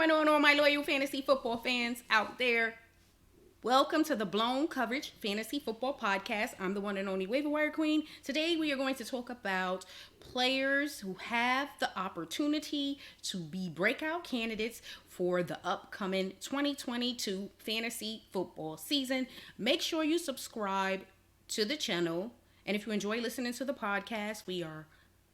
going on, all my loyal fantasy football fans out there? Welcome to the Blown Coverage Fantasy Football Podcast. I'm the one and only waiver wire queen. Today we are going to talk about players who have the opportunity to be breakout candidates for the upcoming 2022 fantasy football season. Make sure you subscribe to the channel. And if you enjoy listening to the podcast, we are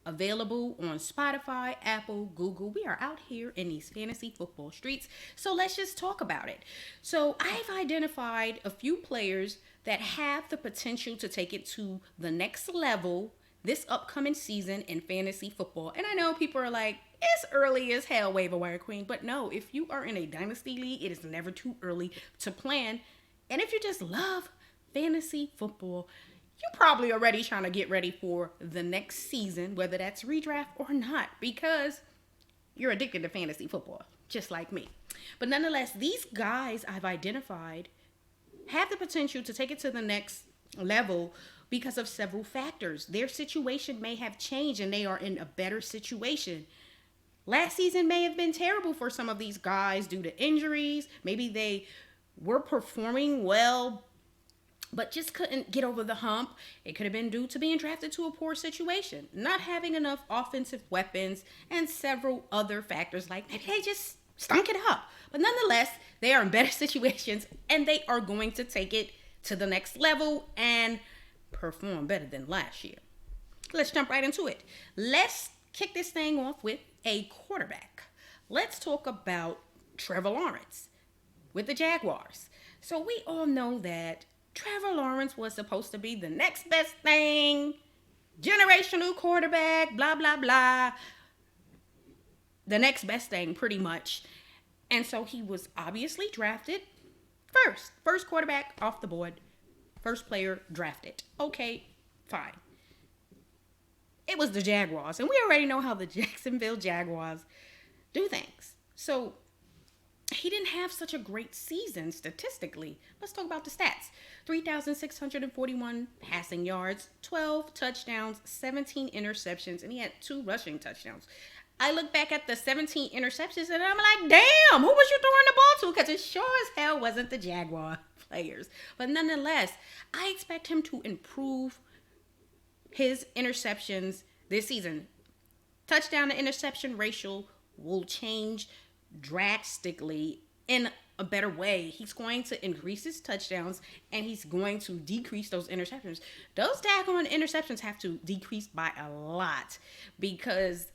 available on Spotify, Apple, Google. We are out here in these fantasy football streets. So let's just talk about it. So I've identified a few players that have the potential to take it to the next level this upcoming season in fantasy football. And I know people are like, it's early as hell, waiver wire queen. But no, if you are in a dynasty league, it is never too early to plan. And if you just love fantasy football, you're probably already trying to get ready for the next season, whether that's redraft or not, because you're addicted to fantasy football, just like me. But nonetheless, these guys I've identified have the potential to take it to the next level because of several factors. Their situation may have changed and they are in a better situation. Last season may have been terrible for some of these guys due to injuries. Maybe they were performing well, but just couldn't get over the hump. It could have been due to being drafted to a poor situation, not having enough offensive weapons, and several other factors like maybe they just stunk it up. But nonetheless, they are in better situations and they are going to take it to the next level and perform better than last year. Let's jump right into it. Let's kick this thing off with a quarterback. Let's talk about Trevor Lawrence with the Jaguars. So we all know that Trevor Lawrence was supposed to be the next best thing, generational quarterback, blah, blah, blah. The next best thing, pretty much. And so he was obviously drafted first quarterback off the board, first player drafted. Okay, fine. It was the Jaguars, and we already know how the Jacksonville Jaguars do things. So he didn't have such a great season statistically. Let's talk about the stats. 3,641 passing yards, 12 touchdowns, 17 interceptions, and he had 2 rushing touchdowns. I look back at the 17 interceptions and I'm like, damn, who was you throwing the ball to? Because it sure as hell wasn't the Jaguar players. But nonetheless, I expect him to improve his interceptions this season. Touchdown to interception ratio will change drastically in a better way. He's going to increase his touchdowns and he's going to decrease those interceptions. Those daggone interceptions have to decrease by a lot because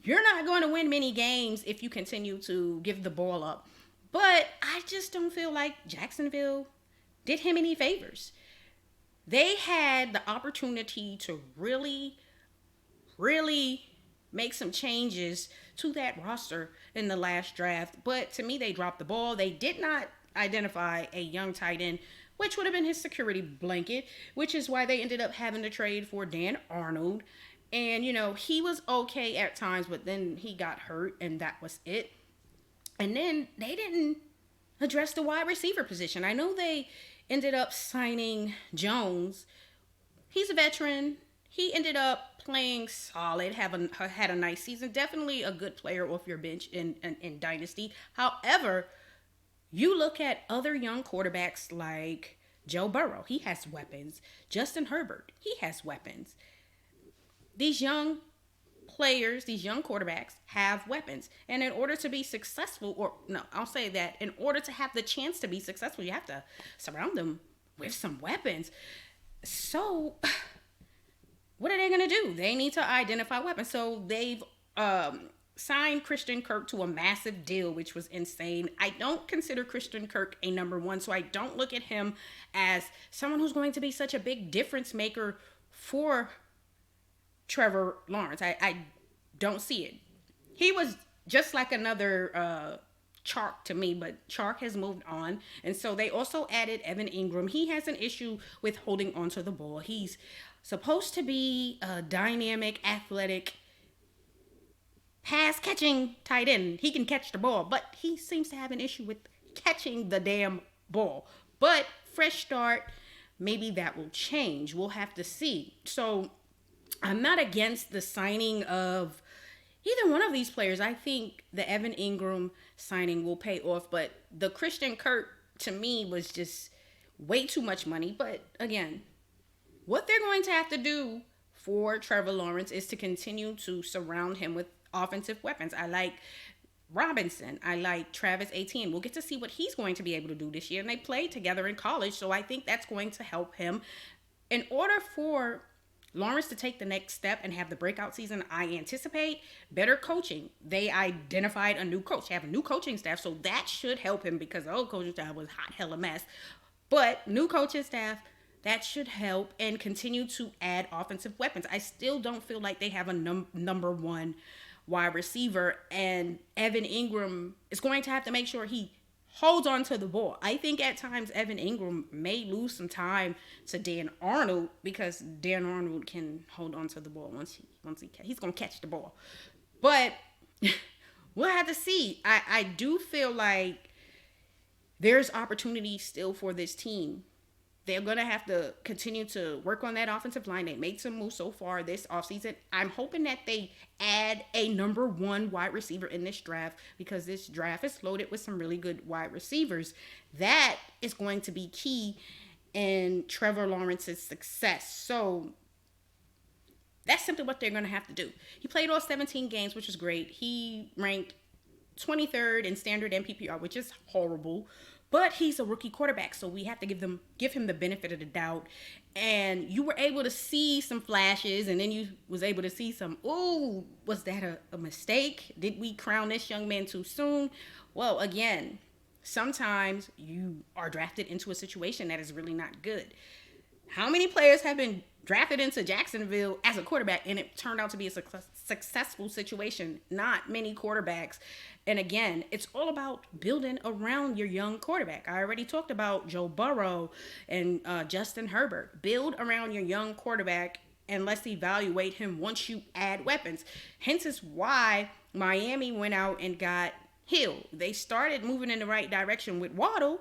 you're not going to win many games if you continue to give the ball up. But I just don't feel like Jacksonville did him any favors. They had the opportunity to really make some changes to that roster in the last draft. But to me, they dropped the ball. They did not identify a young tight end, which would have been his security blanket, which is why they ended up having to trade for Dan Arnold. And, you know, he was okay at times, but then he got hurt and that was it. And then they didn't address the wide receiver position. I know they ended up signing Jones. He's a veteran. He ended up playing solid, had a nice season. Definitely a good player off your bench in Dynasty. However, you look at other young quarterbacks like Joe Burrow. He has weapons. Justin Herbert. He has weapons. These young players, these young quarterbacks have weapons. And in order to be successful, in order to have the chance to be successful, you have to surround them with some weapons. So what are they going to do? They need to identify weapons. So they've signed Christian Kirk to a massive deal, which was insane. I don't consider Christian Kirk a number one, so I don't look at him as someone who's going to be such a big difference maker for Trevor Lawrence. I don't see it. He was just like another Chark to me, but Chark has moved on. And so they also added Evan Ingram. He has an issue with holding onto the ball. He's supposed to be a dynamic, athletic, pass-catching tight end. He can catch the ball, but he seems to have an issue with catching the damn ball. But fresh start, maybe that will change. We'll have to see. So I'm not against the signing of, either one of these players, I think the Evan Ingram signing will pay off. But the Christian Kirk, to me, was just way too much money. But again, what they're going to have to do for Trevor Lawrence is to continue to surround him with offensive weapons. I like Robinson. I like Travis Etienne. We'll get to see what he's going to be able to do this year. And they played together in college, so I think that's going to help him. In order for Lawrence to take the next step and have the breakout season, I anticipate better coaching. They identified a new coach. They have a new coaching staff, so that should help him because the old coaching staff was hot hella mess. But new coaching staff, that should help and continue to add offensive weapons. I still don't feel like they have a number one wide receiver, and Evan Ingram is going to have to make sure he holds on to the ball. I think at times Evan Ingram may lose some time to Dan Arnold because Dan Arnold can hold on to the ball he's going to catch the ball. But we'll have to see. I do feel like there's opportunity still for this team. They're going to have to continue to work on that offensive line. They made some moves so far this offseason. I'm hoping that they add a number one wide receiver in this draft because this draft is loaded with some really good wide receivers. That is going to be key in Trevor Lawrence's success. So that's simply what they're going to have to do. He played all 17 games, which is great. He ranked 23rd in standard MPPR, which is horrible. But he's a rookie quarterback, so we have to give him the benefit of the doubt. And you were able to see some flashes, and then you was able to see some, ooh, was that a mistake? Did we crown this young man too soon? Well, again, sometimes you are drafted into a situation that is really not good. How many players have been drafted into Jacksonville as a quarterback and it turned out to be a successful situation? Not many quarterbacks. And again, it's all about building around your young quarterback. I already talked about Joe Burrow and Justin Herbert. Build around your young quarterback and let's evaluate him once you add weapons. Hence is why Miami went out and got Hill. They started moving in the right direction with Waddle,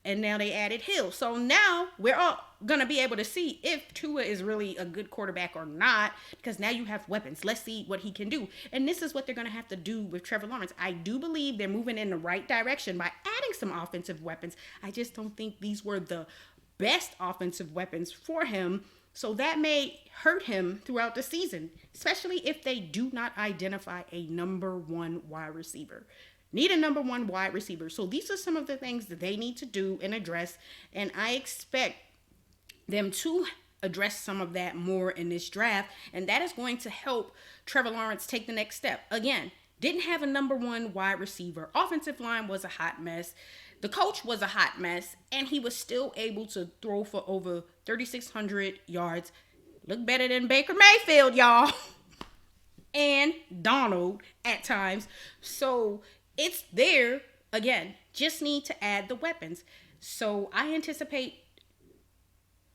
and now they added Hill. So now we're all going to be able to see if Tua is really a good quarterback or not, because now you have weapons. Let's see what he can do. And this is what they're going to have to do with Trevor Lawrence. I do believe they're moving in the right direction by adding some offensive weapons. I just don't think these were the best offensive weapons for him. So that may hurt him throughout the season, especially if they do not identify a number one wide receiver. Need a number one wide receiver. So these are some of the things that they need to do and address. And I expect them to address some of that more in this draft. And that is going to help Trevor Lawrence take the next step. Again, didn't have a number one wide receiver. Offensive line was a hot mess. The coach was a hot mess. And he was still able to throw for over 3,600 yards. Look better than Baker Mayfield, y'all. And Donald at times. So it's there. Again, just need to add the weapons. So I anticipate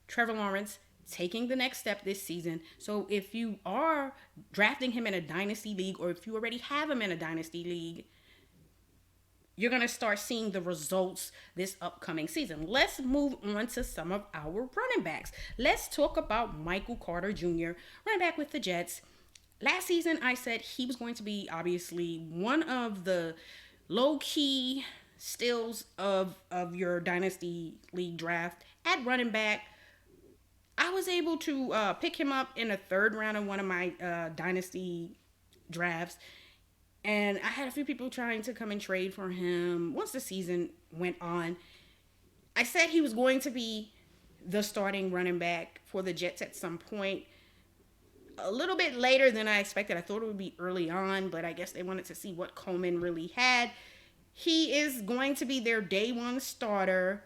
Trevor Lawrence taking the next step this season. So if you are drafting him in a dynasty league, or if you already have him in a dynasty league, you're going to start seeing the results this upcoming season. Let's move on to some of our running backs. Let's talk about Michael Carter Jr., running back with the Jets. Last season, I said he was going to be obviously one of the low-key steals of your dynasty league draft at running back. I was able to pick him up in the third round of one of my dynasty drafts. And I had a few people trying to come and trade for him once the season went on. I said he was going to be the starting running back for the Jets at some point. A little bit later than I expected. I thought it would be early on, but I guess they wanted to see what Coleman really had. He is going to be their day one starter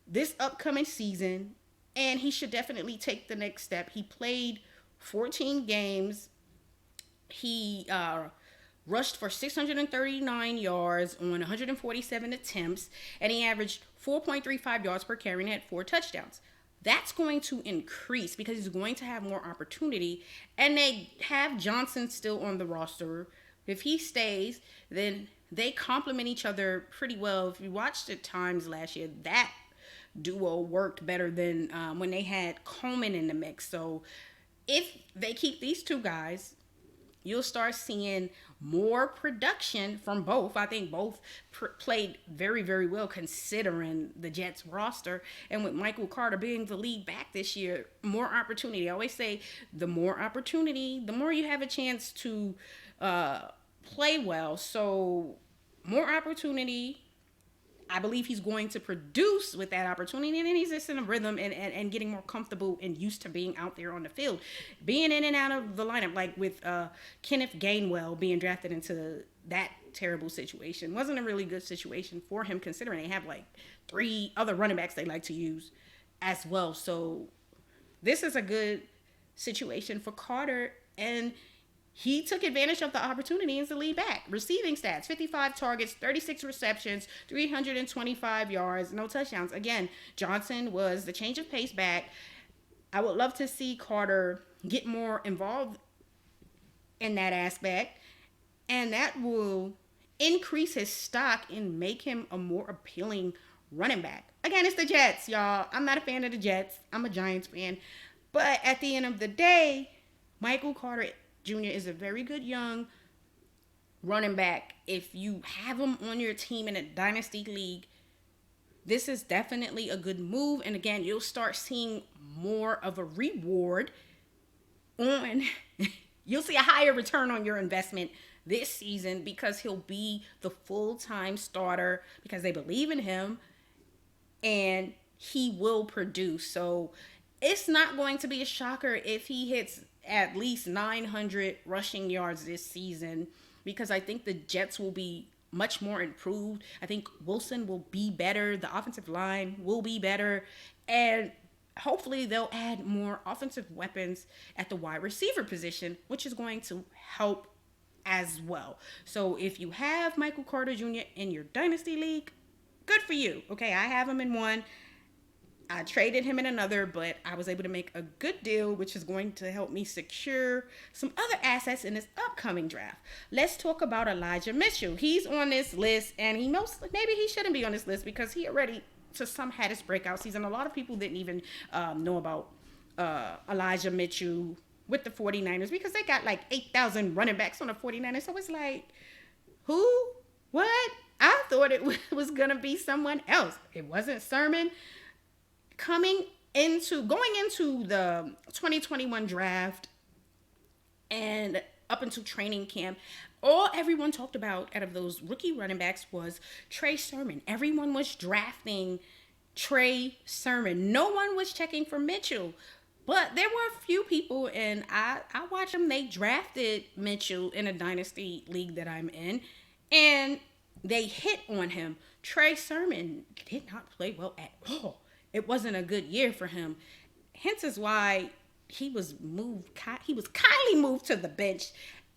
this upcoming season, and he should definitely take the next step. He played 14 games. He rushed for 639 yards on 147 attempts, and he averaged 4.35 yards per carry and had 4 touchdowns. That's going to increase because he's going to have more opportunity. And they have Johnson still on the roster. If he stays, then they complement each other pretty well. If you watched at times last year, that duo worked better than when they had Coleman in the mix. So if they keep these two guys, you'll start seeing more production from both. I think both played very, very well considering the Jets roster. And with Michael Carter being the lead back this year, more opportunity. I always say the more opportunity, the more you have a chance to play well. So more opportunity. I believe he's going to produce with that opportunity, and then he's just in a rhythm and getting more comfortable and used to being out there on the field. Being in and out of the lineup, like with Kenneth Gainwell being drafted into that terrible situation. Wasn't a really good situation for him considering they have like 3 other running backs they like to use as well. So this is a good situation for Carter, and he took advantage of the opportunity as the lead back. Receiving stats, 55 targets, 36 receptions, 325 yards, no touchdowns. Again, Johnson was the change of pace back. I would love to see Carter get more involved in that aspect, and that will increase his stock and make him a more appealing running back. Again, it's the Jets, y'all. I'm not a fan of the Jets. I'm a Giants fan. But at the end of the day, Michael Carter Jr. is a very good young running back. If you have him on your team in a dynasty league, this is definitely a good move. And again, you'll start seeing more of a reward on, you'll see a higher return on your investment this season because he'll be the full-time starter because they believe in him and he will produce. So it's not going to be a shocker if he hits at least 900 rushing yards this season because I think the Jets will be much more improved. I think Wilson will be better. The offensive line will be better. And hopefully they'll add more offensive weapons at the wide receiver position, which is going to help as well. So if you have Michael Carter Jr. in your dynasty league, good for you. Okay, I have him in one. I traded him in another, but I was able to make a good deal, which is going to help me secure some other assets in this upcoming draft. Let's talk about Elijah Mitchell. He's on this list, and maybe he shouldn't be on this list because he already, to some, had his breakout season. A lot of people didn't even know about Elijah Mitchell with the 49ers because they got like 8,000 running backs on the 49ers. So it's like, who? What? I thought it was going to be someone else. It wasn't Sermon. Going into the 2021 draft and up until training camp, all everyone talked about out of those rookie running backs was Trey Sermon. Everyone was drafting Trey Sermon. No one was checking for Mitchell. But there were a few people, and I watched them. They drafted Mitchell in a dynasty league that I'm in, and they hit on him. Trey Sermon did not play well at all. It wasn't a good year for him. Hence is why he was moved. He was kindly moved to the bench,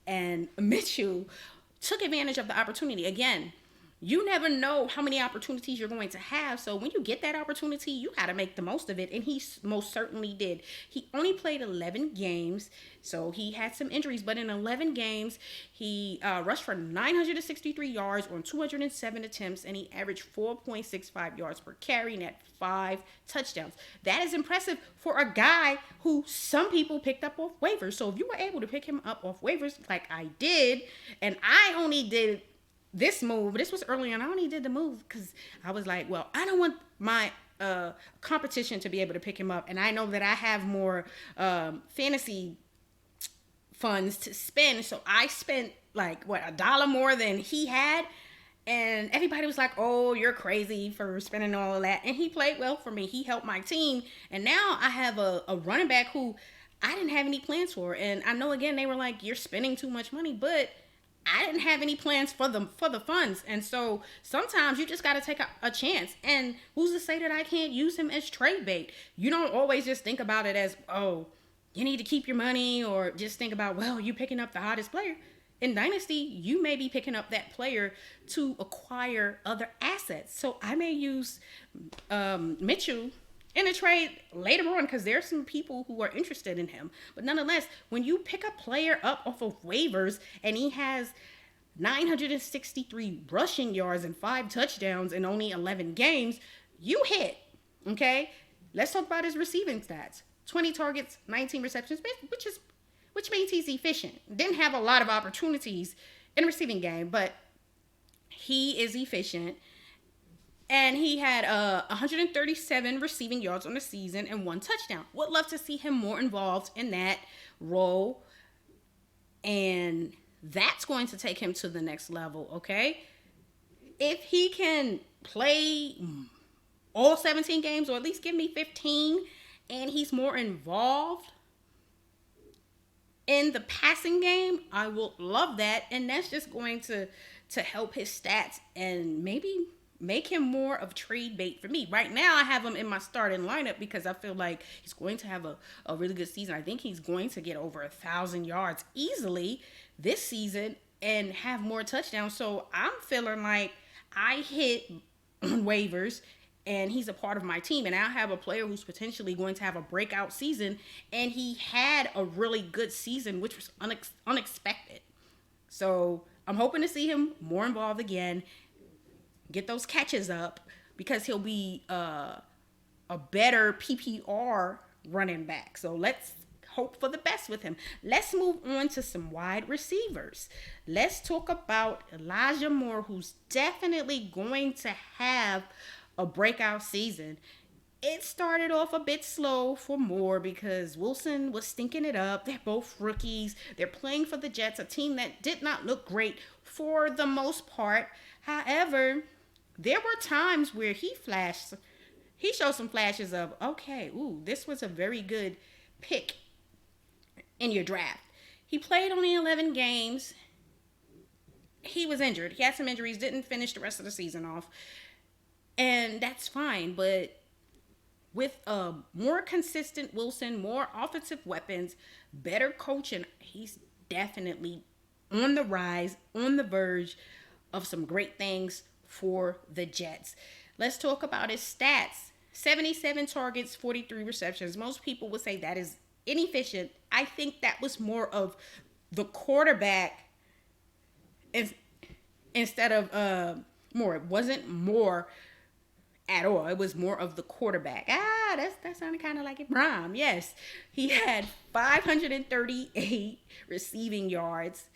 and Mitchell took advantage of the opportunity. Again, you never know how many opportunities you're going to have. So when you get that opportunity, you got to make the most of it. And he most certainly did. He only played 11 games. So he had some injuries. But in 11 games, he rushed for 963 yards on 207 attempts. And he averaged 4.65 yards per carry and had 5 touchdowns. That is impressive for a guy who some people picked up off waivers. So if you were able to pick him up off waivers like I did, and I only did this move, this was early on. I only did the move because I was like, well, I don't want my competition to be able to pick him up. And I know that I have more fantasy funds to spend. So I spent like, $1 more than he had. And everybody was like, oh, you're crazy for spending all of that. And he played well for me. He helped my team. And now I have a running back who I didn't have any plans for. And I know, again, they were like, you're spending too much money. But I didn't have any plans for the funds. And so sometimes you just got to take a chance. And who's to say that I can't use him as trade bait? You don't always just think about it as, oh, you need to keep your money, or just think about, well, you picking up the hottest player. In Dynasty, you may be picking up that player to acquire other assets. So I may use Mitchell in a trade later on because there's some people who are interested in him. But nonetheless, when you pick a player up off of waivers and he has 963 rushing yards and 5 touchdowns in only 11 games, you hit, okay? Let's talk about his receiving stats. 20 targets, 19 receptions, which which means he's efficient. Didn't have a lot of opportunities in the receiving game, but he is efficient. And he had 137 receiving yards on the season and 1 touchdown. Would love to see him more involved in that role. And that's going to take him to the next level, okay? If he can play all 17 games, or at least give me 15, and he's more involved in the passing game, I will love that. And that's just going to help his stats and maybe make him more of trade bait for me. Right now, I have him in my starting lineup because I feel like he's going to have a really good season. I think he's going to get over 1,000 yards easily this season and have more touchdowns. So I'm feeling like I hit on waivers and he's a part of my team. And I have a player who's potentially going to have a breakout season. And he had a really good season, which was unexpected. So I'm hoping to see him more involved again. Get those catches up because he'll be a better PPR running back. So let's hope for the best with him. Let's move on to some wide receivers. Let's talk about Elijah Moore, who's definitely going to have a breakout season. It started off a bit slow for Moore because Wilson was stinking it up. They're both rookies. They're playing for the Jets, a team that did not look great for the most part. However, there were times where he showed some flashes of, okay, this was a very good pick in your draft. He played only 11 games. He was injured. He had some injuries, didn't finish the rest of the season off. And that's fine, but with a more consistent Wilson, more offensive weapons, better coaching, he's definitely on the rise, on the verge of some great things for the Jets. Let's talk about his stats. 77 targets, 43 receptions. Most people would say that is inefficient. I think that was more of the quarterback instead of Moore. It wasn't Moore at all. It was more of the quarterback. That sounded kind of like it rhymed. Yes, he had 538 receiving yards,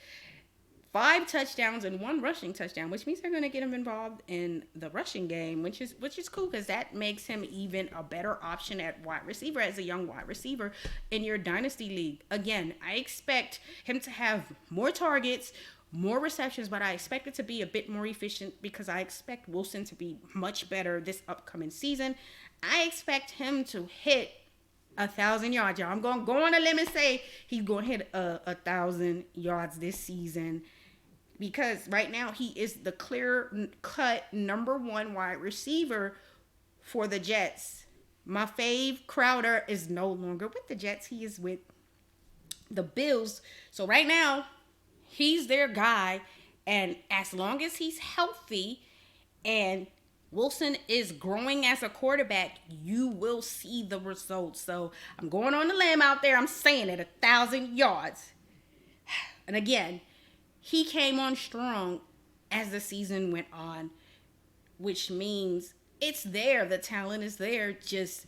5 touchdowns, and 1 rushing touchdown, which means they're going to get him involved in the rushing game, which is cool because that makes him even a better option at wide receiver as a young wide receiver in your dynasty league. Again, I expect him to have more targets, more receptions, but I expect it to be a bit more efficient because I expect Wilson to be much better this upcoming season. I expect him to hit 1,000 yards, y'all. I'm going to go on a limb and say he's going to hit 1,000 yards this season because right now he is the clear-cut number 1 wide receiver for the Jets. My fave, Crowder, is no longer with the Jets. He is with the Bills. So right now, he's their guy, and as long as he's healthy and Wilson is growing as a quarterback, you will see the results. So I'm going on the limb out there. I'm saying it, 1,000 yards. And again, he came on strong as the season went on, which means it's there. The talent is there. Just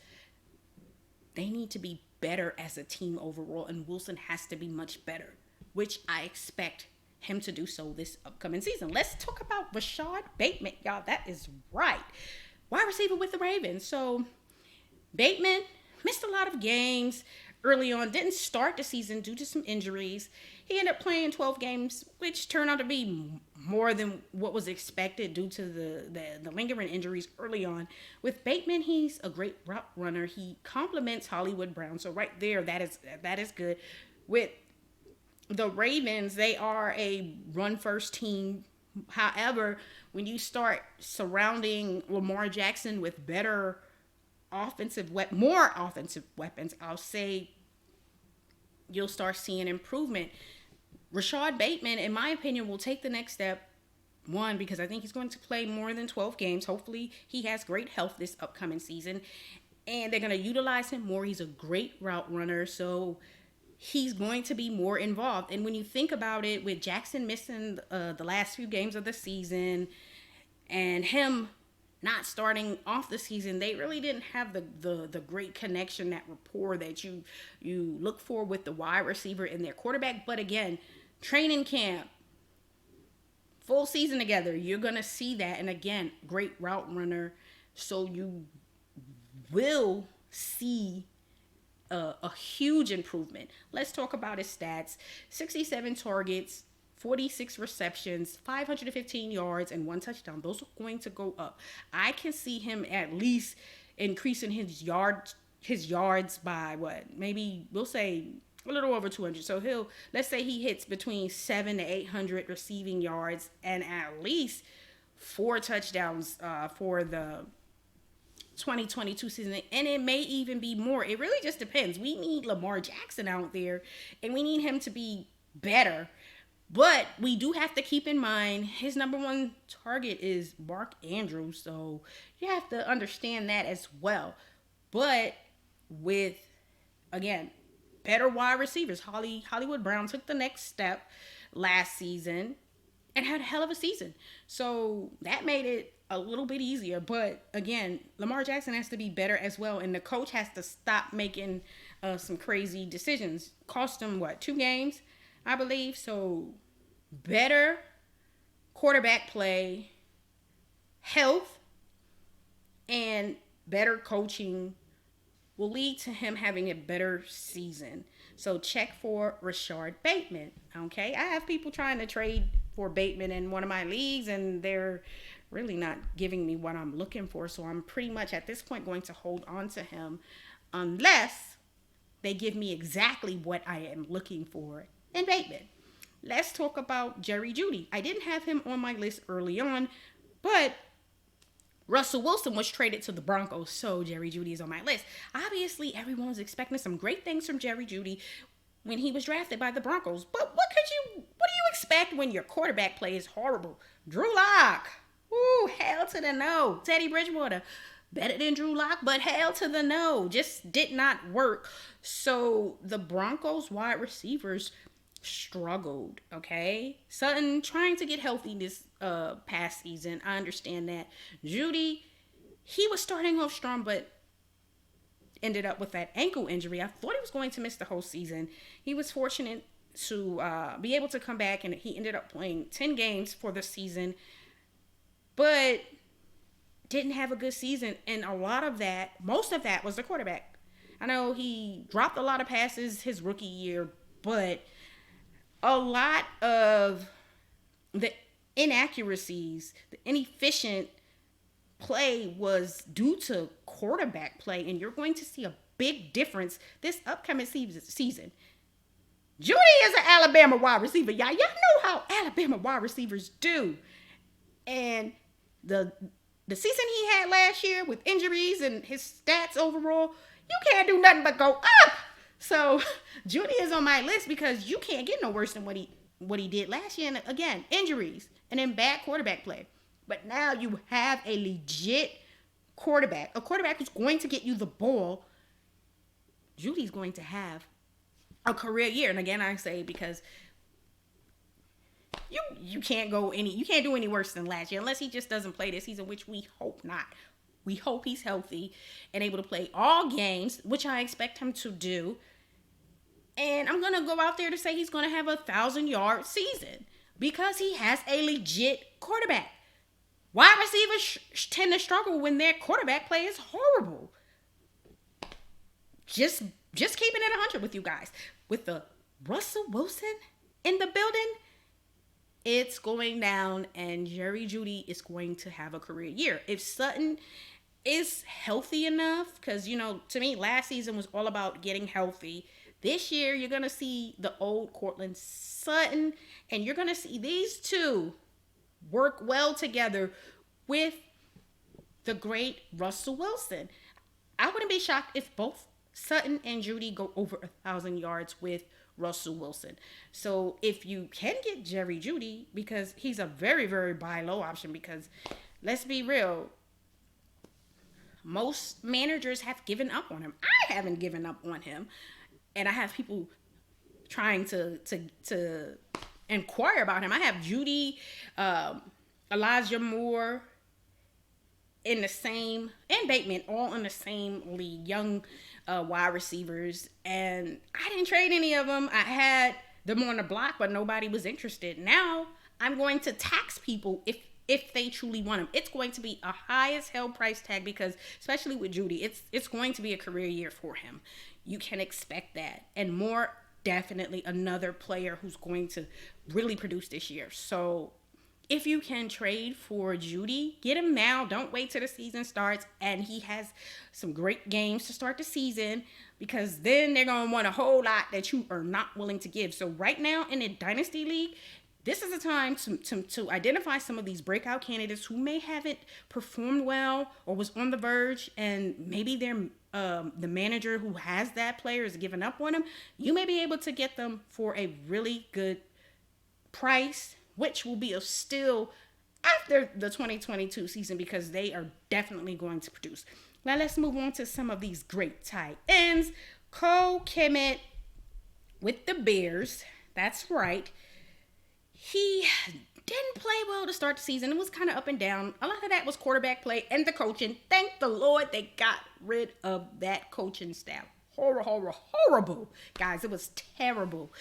they need to be better as a team overall, and Wilson has to be much better, which I expect him to do so this upcoming season. Let's talk about Rashad Bateman. Y'all, that is right. Wide receiver with the Ravens. So Bateman missed a lot of games early on. Didn't start the season due to some injuries. He ended up playing 12 games, which turned out to be more than what was expected due to the lingering injuries early on. With Bateman, he's a great route runner. He complements Hollywood Brown. So right there, that is good. With the Ravens, they are a run-first team. However, when you start surrounding Lamar Jackson with more offensive weapons, I'll say you'll start seeing improvement. Rashad Bateman, in my opinion, will take the next step. One, because I think he's going to play more than 12 games. Hopefully, he has great health this upcoming season. And they're going to utilize him more. He's a great route runner. So he's going to be more involved. And when you think about it, with Jackson missing the last few games of the season and him not starting off the season, they really didn't have the great connection, that rapport that you look for with the wide receiver and their quarterback. But again, training camp, full season together, you're going to see that. And again, great route runner. So you will see a huge improvement. Let's talk about his stats. 67 targets, 46 receptions, 515 yards, and 1 touchdown. Those are going to go up. I can see him at least increasing his yards by what? Maybe we'll say a little over 200. So let's say he hits between 700 to 800 receiving yards and at least 4 touchdowns for the 2022 season, and it may even be more. It really just depends. We need Lamar Jackson out there, and we need him to be better. But we do have to keep in mind his number one target is Mark Andrews, so you have to understand that as well. But with, again, better wide receivers, Hollywood Brown took the next step last season and had a hell of a season. So that made it a little bit easier. But again, Lamar Jackson has to be better as well, and the coach has to stop making some crazy decisions. Cost him, 2 games, I believe. So better quarterback play, health, and better coaching will lead to him having a better season. So check for Rashad Bateman. Okay, I have people trying to trade for Bateman in one of my leagues, and they're really not giving me what I'm looking for. So I'm pretty much at this point going to hold on to him unless they give me exactly what I am looking for in Bateman. Let's talk about Jerry Judy. I didn't have him on my list early on, but Russell Wilson was traded to the Broncos, so Jerry Judy is on my list. Obviously, everyone was expecting some great things from Jerry Judy when he was drafted by the Broncos. But what do you expect when your quarterback play is horrible? Drew Lock. Woo, hell to the no. Teddy Bridgewater, better than Drew Lock, but hell to the no. Just did not work. So the Broncos wide receivers struggled, okay? Sutton trying to get healthy this past season. I understand that. Judy, he was starting off strong, but ended up with that ankle injury. I thought he was going to miss the whole season. He was fortunate to be able to come back, and he ended up playing 10 games for the season, but didn't have a good season. And most of that was the quarterback. I know he dropped a lot of passes his rookie year, but a lot of the inaccuracies, the inefficient play was due to quarterback play, and you're going to see a big difference this upcoming season. Judy is an Alabama wide receiver. Y'all know how Alabama wide receivers do. And the season he had last year with injuries and his stats overall, you can't do nothing but go up. So Judy is on my list because you can't get no worse than what he did last year. And again, injuries and then bad quarterback play. But now you have a legit quarterback, a quarterback who's going to get you the ball. Judy's going to have a career year. And again, I say because you can't do any worse than last year unless he just doesn't play this season, which we hope not. We hope he's healthy and able to play all games, which I expect him to do. And I'm going to go out there to say he's going to have a 1,000-yard season because he has a legit quarterback. Wide receivers tend to struggle when their quarterback play is horrible. Just keeping it 100 with you guys. With the Russell Wilson in the building, it's going down, and Jerry Judy is going to have a career year. If Sutton is healthy enough, because, to me, last season was all about getting healthy. This year, you're going to see the old Cortland Sutton, and you're going to see these two work well together with the great Russell Wilson. I wouldn't be shocked if both Sutton and Judy go over 1,000 yards with Russell Wilson. So if you can get Jerry Judy, because he's a very, very buy low option, because let's be real, most managers have given up on him. I haven't given up on him. And I have people trying to inquire about him. I have Judy, Elijah Moore, in the same, and Bateman, all in the same league, young wide receivers, and I didn't trade any of them. I had them on the block, but nobody was interested. Now I'm going to tax people if they truly want him. It's going to be a high as hell price tag because, especially with Judy, it's going to be a career year for him. You can expect that, and more definitely another player who's going to really produce this year. So if you can trade for Judy, get him now. Don't wait till the season starts and he has some great games to start the season, because then they're going to want a whole lot that you are not willing to give. So right now in a dynasty league, this is a time to identify some of these breakout candidates who may haven't performed well or was on the verge, and maybe they're the manager who has that player is giving up on him. You may be able to get them for a really good price, which will be a steal after the 2022 season, because they are definitely going to produce. Now let's move on to some of these great tight ends. CLEMENT with the Bears. That's right. He didn't play well to start the season. It was kind of up and down. A lot of that was quarterback play and the coaching. Thank the Lord they got rid of that coaching staff. Horrible. Guys, it was terrible.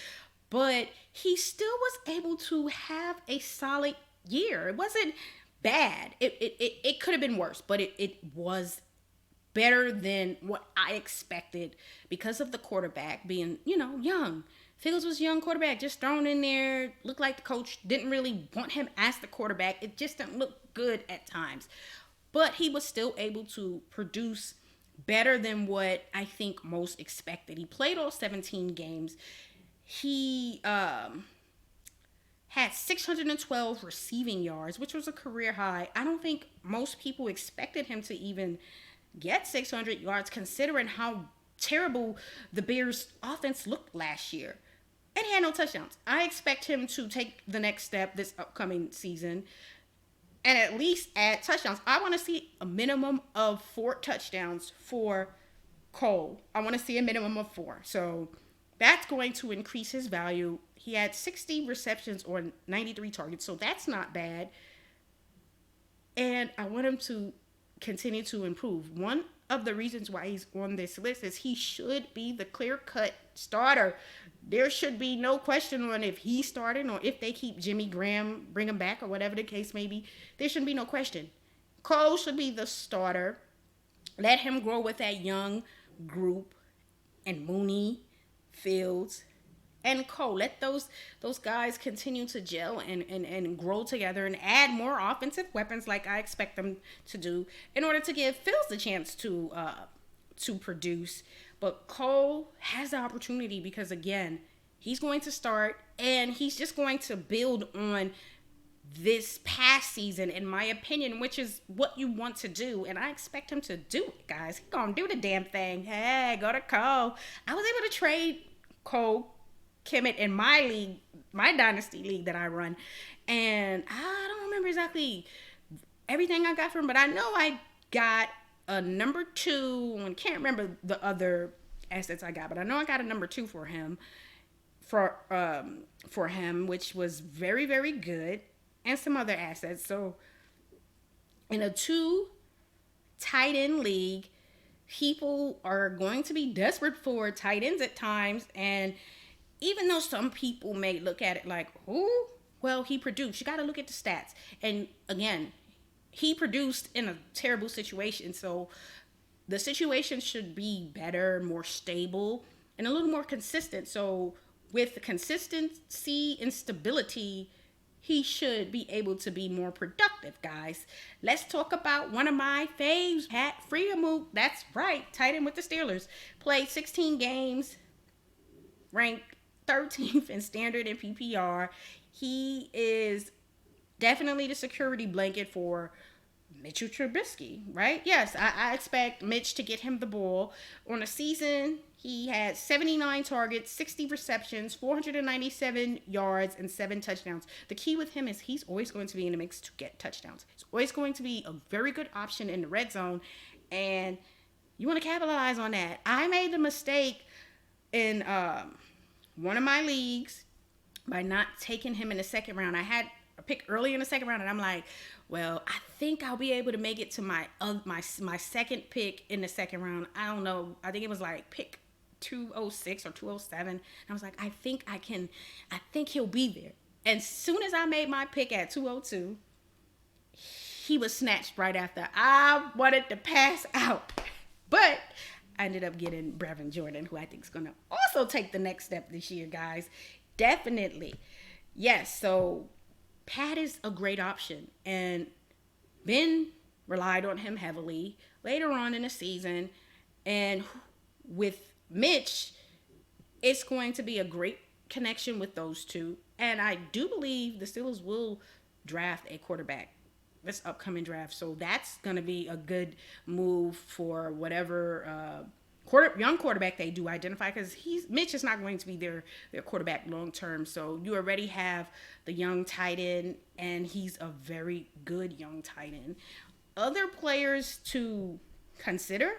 But he still was able to have a solid year. It wasn't bad. It could have been worse, but it was better than what I expected because of the quarterback being, young. Fields was a young quarterback, just thrown in there. Looked like the coach didn't really want him as the quarterback. It just didn't look good at times. But he was still able to produce better than what I think most expected. He played all 17 games. He had 612 receiving yards, which was a career high. I don't think most people expected him to even get 600 yards, considering how terrible the Bears' offense looked last year. And he had no touchdowns. I expect him to take the next step this upcoming season and at least add touchdowns. I want to see a minimum of 4 touchdowns for Cole. I want to see a minimum of 4. So that's going to increase his value. He had 60 receptions on 93 targets, so that's not bad. And I want him to continue to improve. One of the reasons why he's on this list is he should be the clear-cut starter. There should be no question on if he's starting or if they keep Jimmy Graham, bring him back, or whatever the case may be. There shouldn't be no question. Cole should be the starter. Let him grow with that young group, and Mooney, Fields, and Cole. Let those guys continue to gel and grow together and add more offensive weapons like I expect them to do in order to give Fields the chance to produce. But Cole has the opportunity because, again, he's going to start and he's just going to build on this past season, in my opinion, which is what you want to do. And I expect him to do it, guys. He's going to do the damn thing. Hey, go to Cole. I was able to trade CLEMENT in my league, my dynasty league that I run. And I don't remember exactly everything I got from him, but I know I got a number 2. I can't remember the other assets I got, but I know I got a number 2 for him, for him, which was very, very good, and some other assets. So in a 2 tight end league, people are going to be desperate for tight ends at times. And even though some people may look at it like, oh, well, he produced. You got to look at the stats. And again, he produced in a terrible situation. So the situation should be better, more stable, and a little more consistent. So with the consistency and stability, he should be able to be more productive, guys. Let's talk about one of my faves, Pat Freiermuth. That's right, tight end with the Steelers. Played 16 games, ranked 13th in standard and PPR. He is definitely the security blanket for Mitchell Trubisky, right? Yes, I expect Mitch to get him the ball. On a season, he had 79 targets, 60 receptions, 497 yards, and 7 touchdowns. The key with him is he's always going to be in the mix to get touchdowns. He's always going to be a very good option in the red zone, and you want to capitalize on that. I made the mistake in one of my leagues by not taking him in the second round. I had a pick early in the second round, and I'm like, well, I think I'll be able to make it to my second pick in the second round. I don't know. I think it was like pick 206 or 207. And I was like, I think he'll be there. And as soon as I made my pick at 202, he was snatched right after. I wanted to pass out. But I ended up getting Brevin Jordan, who I think is going to also take the next step this year, guys. Definitely. Yes, so Pat is a great option. And Ben relied on him heavily later on in the season. And with Mitch, it's going to be a great connection with those two. And I do believe the Steelers will draft a quarterback this upcoming draft. So that's going to be a good move for whatever young quarterback they do identify, because Mitch is not going to be their quarterback long term. So you already have the young tight end, and he's a very good young tight end. Other players to consider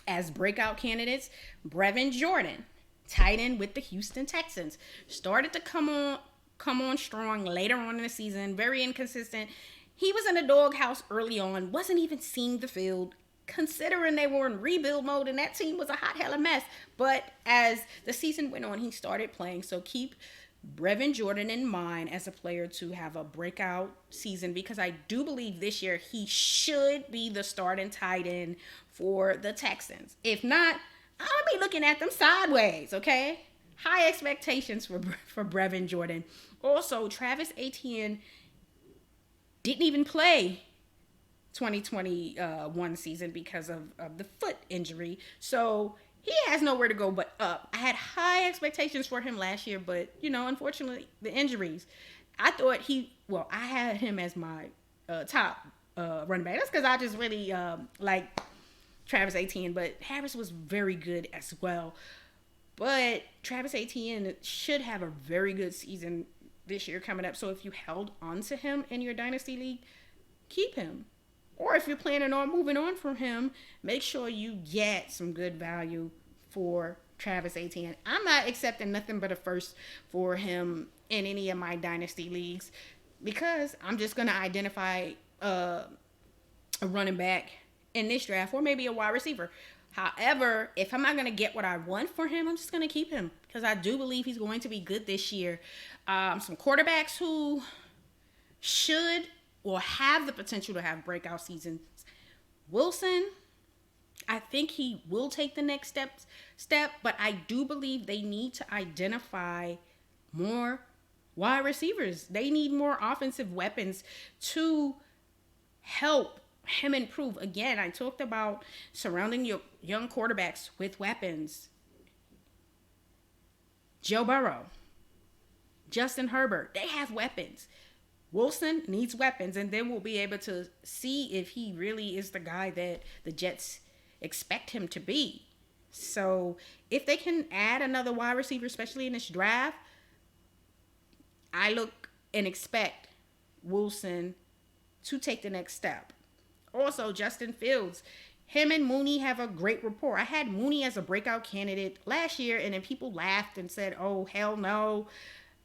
as breakout candidates: Brevin Jordan, tight end with the Houston Texans, started to come on strong later on in the season. Very inconsistent. He was in the doghouse early on, wasn't even seeing the field, considering they were in rebuild mode and that team was a hot hella mess. But as the season went on, he started playing. So keep Brevin Jordan in mind as a player to have a breakout season, because I do believe this year he should be the starting tight end for the Texans. If not, I'll be looking at them sideways, okay? High expectations for Brevin Jordan. Also, Travis Etienne didn't even play 2021 season because of the foot injury. So he has nowhere to go but up. I had high expectations for him last year, but, unfortunately, the injuries. I thought I had him as my top running back. That's because I just really like Travis Etienne, but Harris was very good as well. But Travis Etienne should have a very good season this year coming up. So if you held on to him in your dynasty league, keep him. Or if you're planning on moving on from him, make sure you get some good value for Travis Etienne. I'm not accepting nothing but a first for him in any of my dynasty leagues, because I'm just going to identify a running back in this draft, or maybe a wide receiver. However, if I'm not going to get what I want for him, I'm just going to keep him, because I do believe he's going to be good this year. Some quarterbacks who should or have the potential to have breakout seasons. Wilson, I think he will take the next step, but I do believe they need to identify more wide receivers. They need more offensive weapons to help him improve. Again, I talked about surrounding your young quarterbacks with weapons. Joe Burrow, Justin Herbert, they have weapons. Wilson needs weapons, and then we'll be able to see if he really is the guy that the Jets expect him to be. So if they can add another wide receiver, especially in this draft, I look and expect Wilson to take the next step. Also, Justin Fields, him and Mooney have a great rapport. I had Mooney as a breakout candidate last year, and then people laughed and said, oh, hell no.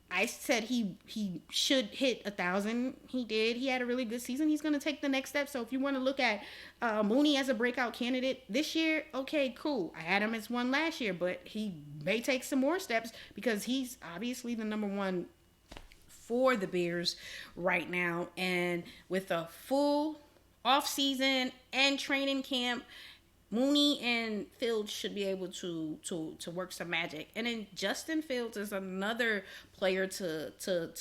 I said he should hit 1,000. He did. He had a really good season. He's going to take the next step. So if you want to look at Mooney as a breakout candidate this year, okay, cool. I had him as one last year, but he may take some more steps because he's obviously the number one for the Bears right now. And with a full off-season and training camp, Mooney and Fields should be able to work some magic. And then Justin Fields is another player to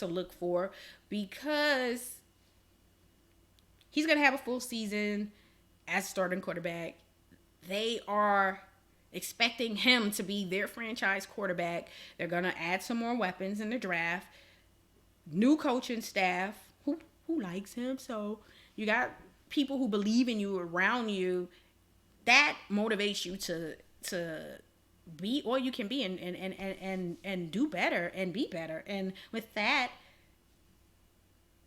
look for, because he's going to have a full season as starting quarterback. They are expecting him to be their franchise quarterback. They're going to add some more weapons in the draft. New coaching staff who likes him. So you got people who believe in you around you. That motivates you to be all you can be and do better and be better. And with that,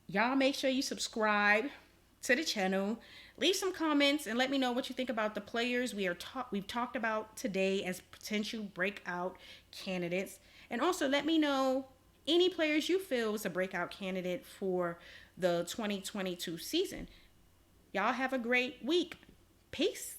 y'all make sure you subscribe to the channel. Leave some comments and let me know what you think about the players we've talked about today as potential breakout candidates. And also let me know any players you feel is a breakout candidate for the 2022 season. Y'all have a great week. Peace.